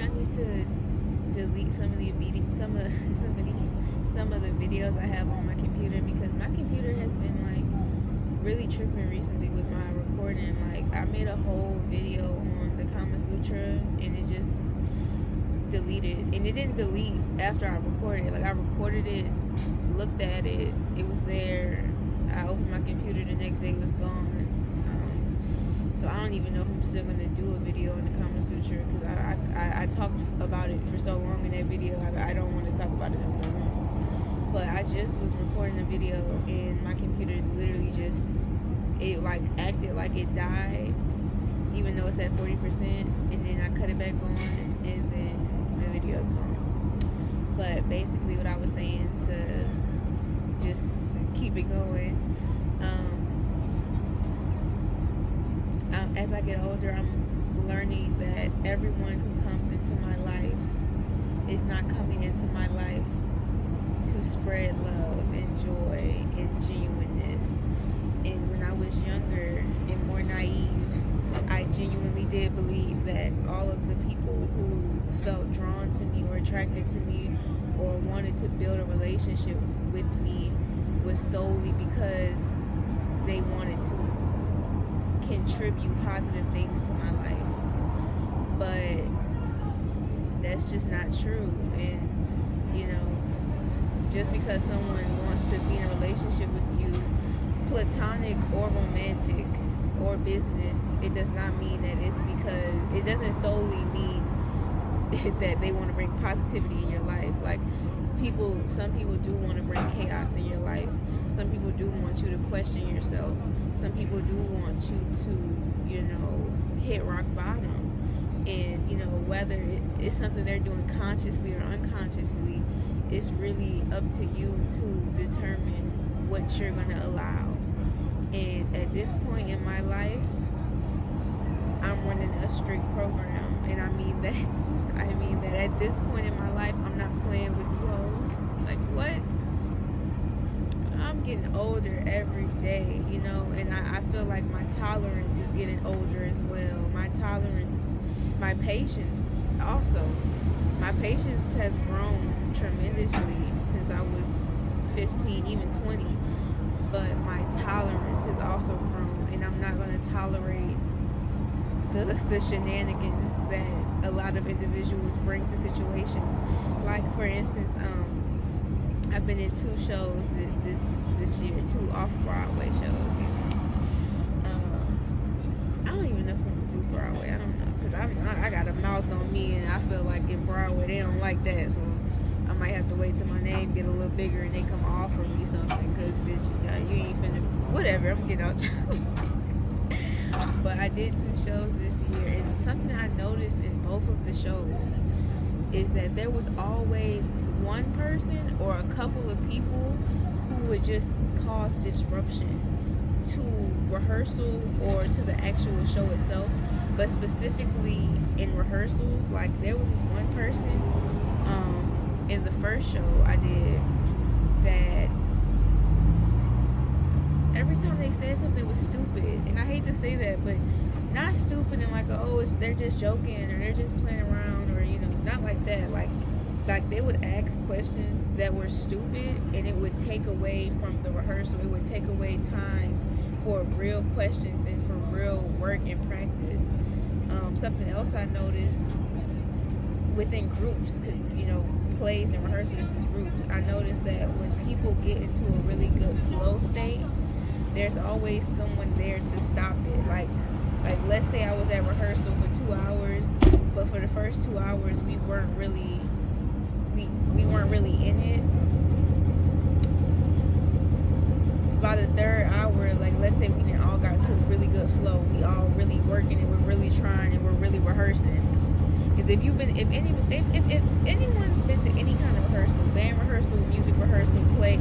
I need to delete some of the videos I have on my computer, because my computer has been like really tripping recently with my recording. Like, I made a whole video on the Kama Sutra and it just deleted, and it didn't delete after I recorded it. Like, I recorded it, looked at it, it was there. I opened my computer the next day, it was gone. So I don't even know if I'm still gonna do a video on the Kama Sutra, because I talked about it for so long in that video. I don't want to talk about it no more. But I just was recording a video and my computer literally it like acted like it died, even though it's at 40%, and then I cut it back on and then the video's gone. But basically what I was saying, to just keep it going, as I get older, I'm learning that everyone who comes into my life is not coming into my life to spread love and joy and genuineness. And when I was younger and more naive, I genuinely did believe that all of the people who felt drawn to me or attracted to me or wanted to build a relationship with me was solely because they wanted to contribute positive things to my life. But that's just not true. And just because someone wants to be in a relationship with you, platonic or romantic or business, it does not mean that it's because, it doesn't solely mean that they want to bring positivity in your life. Like, some people do want to bring chaos in your life. Some people do want you to question yourself. Some people do want you to, hit rock bottom. And, whether it's something they're doing consciously or unconsciously, it's really up to you to determine what you're going to allow. And at this point in my life, I'm running a strict program. And I mean that at this point in my life, I'm not playing with you hoes. Like, what? I'm getting older every day, and I feel like my tolerance is getting older as well. My patience also. My patience has grown tremendously since I was 15, even 20. But my tolerance has also grown, and I'm not going to tolerate the shenanigans that a lot of individuals bring to situations. Like, for instance, I've been in 2 shows this year, 2 off-Broadway shows. I don't even know if I'm going to do Broadway. I don't know, because I got a mouth on me, and I feel like in Broadway they don't like that, so I might have to wait till my name get a little bigger and they come offer me something, because, bitch, you ain't finna, whatever, I'm getting out. But I did 2 shows this year, and something I noticed in both of the shows is that there was always one person or a couple of people who would just cause disruption to rehearsal or to the actual show itself. But specifically in rehearsals, like, there was this one person in the first show I did that every time they said something was stupid, and I hate to say that, but not stupid and like, they're just joking or they're just playing around, or not like that. Like they would ask questions that were stupid, and it would take away from the rehearsal. It would take away time for real questions and for real work and practice. Something else I noticed within groups, because plays and rehearsals is groups, I noticed that when people get into a really good flow state, there's always someone there to stop it. Like let's say I was at rehearsal for 2 hours, but for the first 2 hours we weren't really in it. By the third hour, like, let's say we didn't all got to a really good flow, we all really working and we're really trying and we're really rehearsing. Because if anyone's been to any kind of rehearsal, band rehearsal, music rehearsal, play,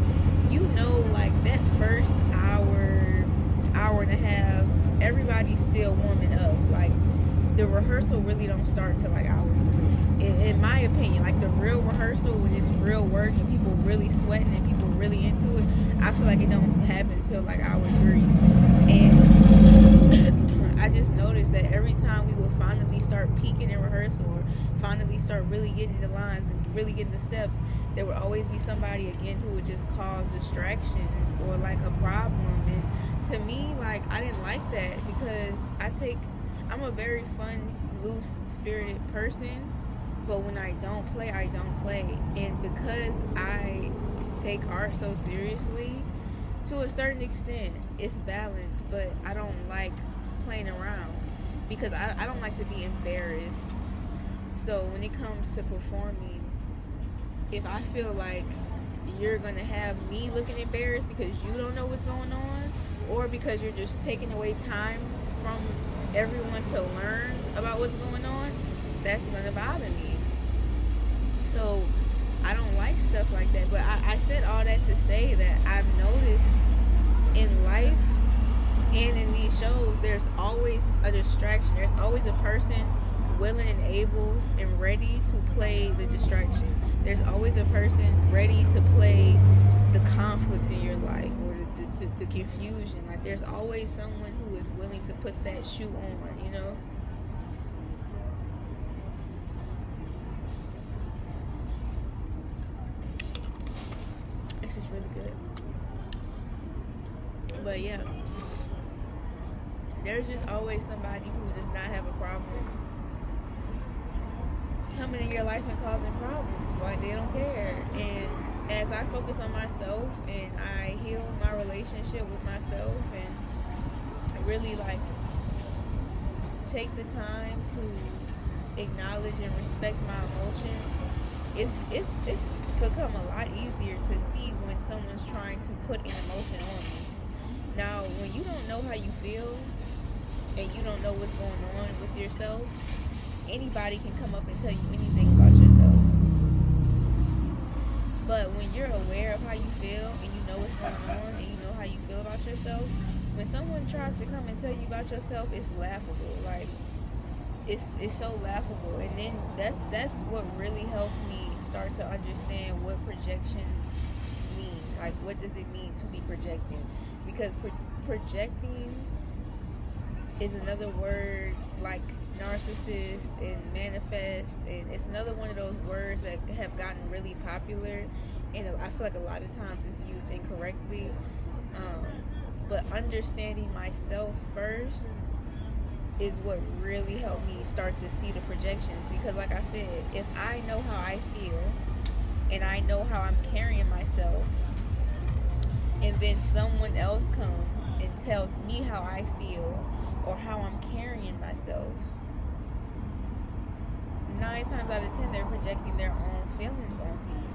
like, that first hour and a half, everybody's still warming up. Like, the rehearsal really don't start till like hour 3. In my opinion, like, the real rehearsal, when it's real work and people really sweating and people really into it, I feel like it don't happen till like hour 3. And I just noticed that every time we would finally start peaking in rehearsal or finally start really getting the lines and really getting the steps, there would always be somebody again who would just cause distractions or like a problem. And to me, like, I didn't like that because I'm a very fun, loose spirited person, but when I don't play, I don't play. And because I take art so seriously, to a certain extent, it's balanced, but I don't like playing around because I don't like to be embarrassed. So when it comes to performing, if I feel like you're going to have me looking embarrassed because you don't know what's going on, or because you're just taking away time from everyone to learn about what's going on, that's going to bother me. So I don't like stuff like that. But I said all that to say that I've noticed in life and in these shows, there's always a distraction. There's always a person willing and able and ready to play the distraction. There's always a person ready to play the conflict in your life or the confusion. Like, there's always someone who is willing to put that shoe on, you know? This is really good. But yeah, there's just always somebody who does not have a problem coming in your life and causing problems. Like, they don't care. And as I focus on myself and I heal my relationship with myself and really like take the time to acknowledge and respect my emotions, it's become a lot easier to see when someone's trying to put an emotion on me. Now, when you don't know how you feel and you don't know what's going on with yourself, anybody can come up and tell you anything about yourself. But when you're aware of how you feel and you know what's going on and you know how you feel about yourself, when someone tries to come and tell you about yourself, it's laughable. Like, it's so laughable. And then that's what really helped me start to understand what projections mean. Like, what does it mean to be projecting? Because projecting is another word like narcissist and manifest, and it's another one of those words that have gotten really popular, and I feel like a lot of times it's used incorrectly. But understanding myself first is what really helped me start to see the projections. Because like I said, if I know how I feel and I know how I'm carrying myself, and then someone else comes and tells me how I feel or how I'm carrying myself, 9 times out of 10 they're projecting their own feelings onto you.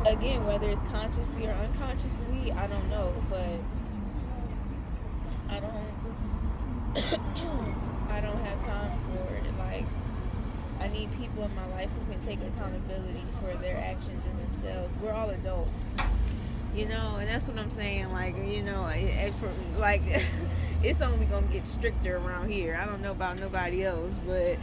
Again, whether it's consciously or unconsciously, I don't know, but I don't have time for it. Like, I need people in my life who can take accountability for their actions and themselves. We're all adults, you know, and that's what I'm saying. Like, you know, it's only gonna get stricter around here. I don't know about nobody else, but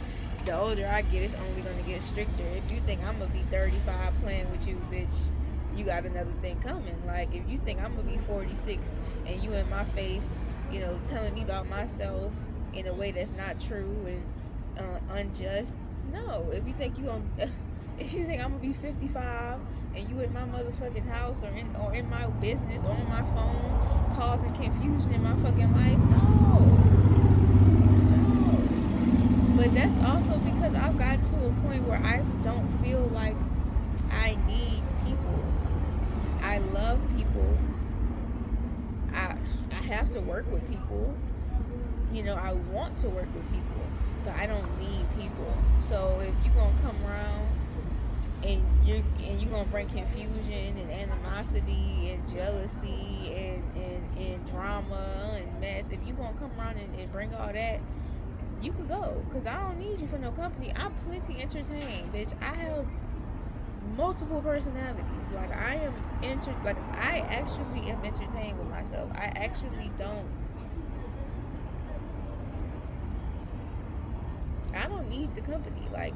the older I get, it's only gonna get stricter. If you think I'm gonna be 35 playing with you, bitch, you got another thing coming. Like, if you think I'm gonna be 46 and you in my face, you know, telling me about myself in a way that's not true and unjust, no. If you think I'm gonna be 55 and you in my motherfucking house or in my business or on my phone causing confusion in my fucking life, no. But that's also because I've gotten to a point where I don't feel like I need people. I love people. I have to work with people. You know, I want to work with people, but I don't need people. So if you're gonna come around and you're gonna bring confusion and animosity and jealousy and drama and mess, if you're gonna come around and bring all that, you could go, because I don't need you for no company. I'm plenty entertained, bitch. I have multiple personalities. Like, I actually am entertained with myself. I actually I don't need the company. Like,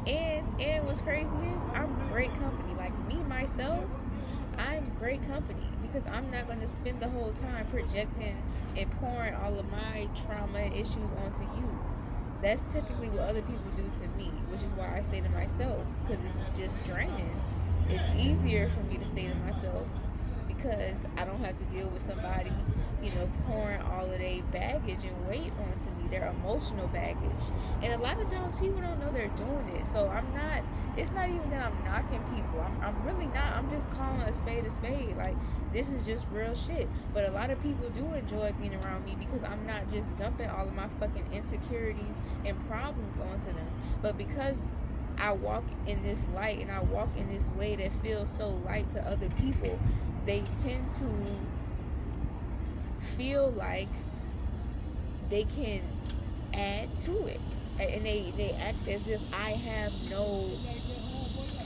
and what's crazy is I'm great company. Like, me myself, I'm great company, because I'm not going to spend the whole time projecting and pouring all of my trauma and issues onto you. That's typically what other people do to me, which is why I say to myself, because it's just draining. It's easier for me to stay to myself because I don't have to deal with somebody, pouring all of their baggage and weight onto me, their emotional baggage. And a lot of times people don't know they're doing it. So it's not even that I'm knocking people. I'm really not. I'm just calling a spade a spade. Like, this is just real shit. But a lot of people do enjoy being around me because I'm not just dumping all of my fucking insecurities and problems onto them. But because I walk in this light and I walk in this way that feels so light to other people, they tend to feel like they can add to it. And they act as if I have no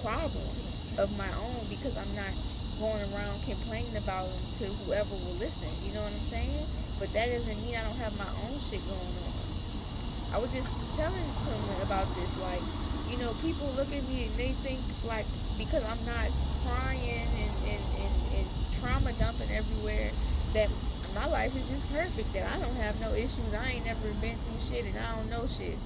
problems of my own because I'm not going around complaining about them to whoever will listen. You know what I'm saying? But that doesn't mean I don't have my own shit going on. I was just telling someone about this, like, people look at me and they think, like, because I'm not crying and trauma dumping everywhere, that my life is just perfect, that I don't have no issues, I ain't never been through shit, and I don't know shit.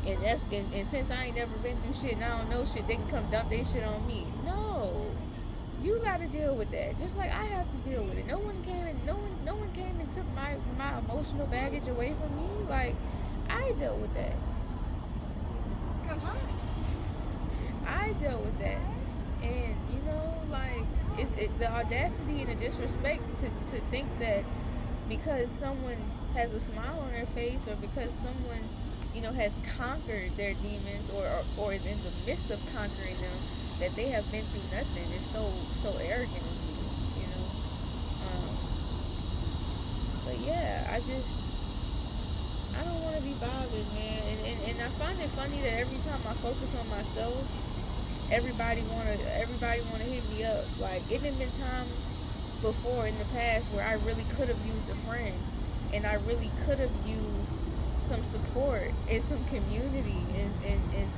And since I ain't never been through shit and I don't know shit, they can come dump their shit on me. No. You gotta deal with that. Just like I have to deal with it. No one came and took my emotional baggage away from me. Like, I dealt with that. Come on. I dealt with that. And it's the audacity and the disrespect to think that because someone has a smile on their face, or because someone has conquered their demons, or is in the midst of conquering them, that they have been through nothing. Is so arrogant of me, but yeah, I don't want to be bothered, man. And I find it funny that every time I focus on myself, everybody wanna hit me up. Like, it done been times before in the past where I really could have used a friend, and I really could have used some support and some community and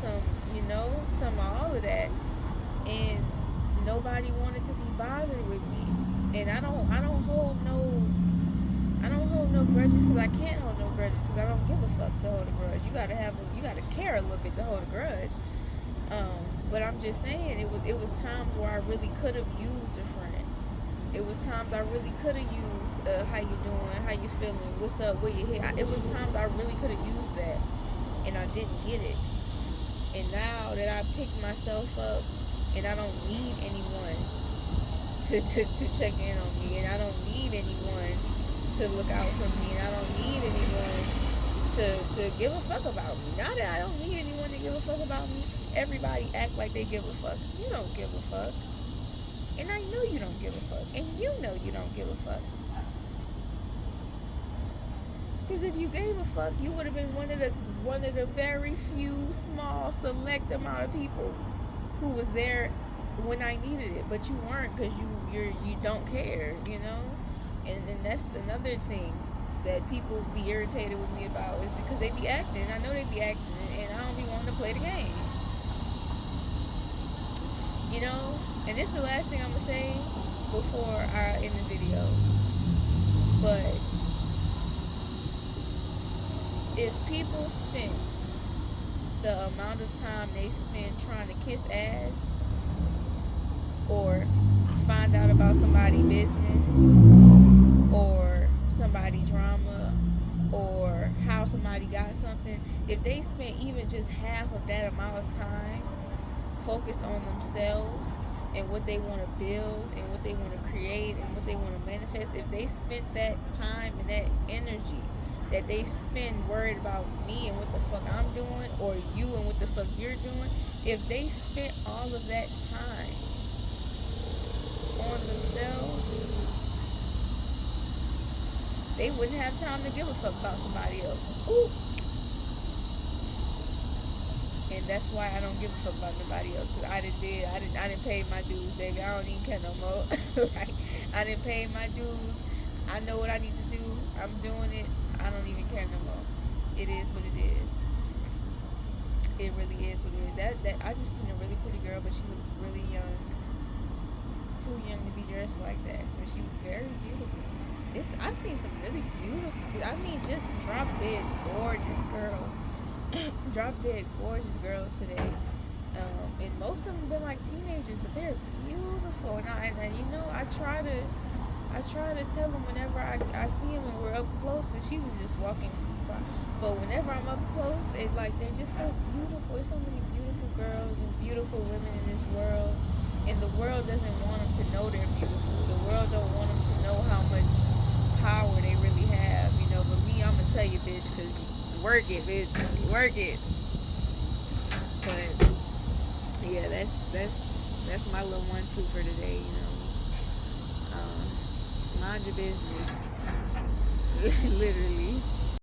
some all of that, and nobody wanted to be bothered with me. And I don't hold no grudges, because I can't hold no grudges, because I don't give a fuck to hold a grudge. You gotta care a little bit to hold a grudge. But I'm just saying, it was times where I really could have used a friend. It was times I really could have used how you doing, how you feeling, what's up, where you here. It was times I really could have used that, and I didn't get it. And now that I picked myself up, and I don't need anyone to check in on me, and I don't need anyone to look out for me, and I don't need anyone to give a fuck about me. Now that I don't need anyone to give a fuck about me, everybody act like they give a fuck. You don't give a fuck. And I know you don't give a fuck. And you know you don't give a fuck. Because if you gave a fuck, you would have been one of the very few, small, select amount of people who was there when I needed it. But you weren't, because you don't care, And that's another thing that people be irritated with me about, is because they be acting. I know they be acting, and I don't be wanting to play the game. And this is the last thing I'm going to say before I end the video. But if people spend the amount of time they spend trying to kiss ass, or find out about somebody's business, or somebody drama, or how somebody got something, if they spent even just half of that amount of time focused on themselves and what they want to build and what they want to create and what they want to manifest, if they spent that time and that energy that they spend worried about me and what the fuck I'm doing, or you and what the fuck you're doing, if they spent all of that time on themselves, they wouldn't have time to give a fuck about somebody else. Ooh. And that's why I don't give a fuck about nobody else, because I didn't pay my dues, baby. I don't even care no more. Like, I didn't pay my dues. I know what I need to do. I'm doing it. I don't even care no more. It is what it is. It really is what it is. That I just seen a really pretty girl, but she looked really young. Too young to be dressed like that. But she was very beautiful. I've seen some really beautiful, I mean, just drop dead gorgeous girls, drop dead gorgeous girls today. And most of them been like teenagers, but they're beautiful. And you know, I try to tell them whenever I see them and we're up close, because she was just walking by. But whenever I'm up close, they're just so beautiful. There's so many beautiful girls and beautiful women in this world, and the world doesn't want them to know they're beautiful. The world don't want them to know how much power they really have, you know. But me, I'm gonna tell you, bitch, cause work it, bitch, work it. But yeah, that's my little 1-2 for today, you know. Mind your business, literally.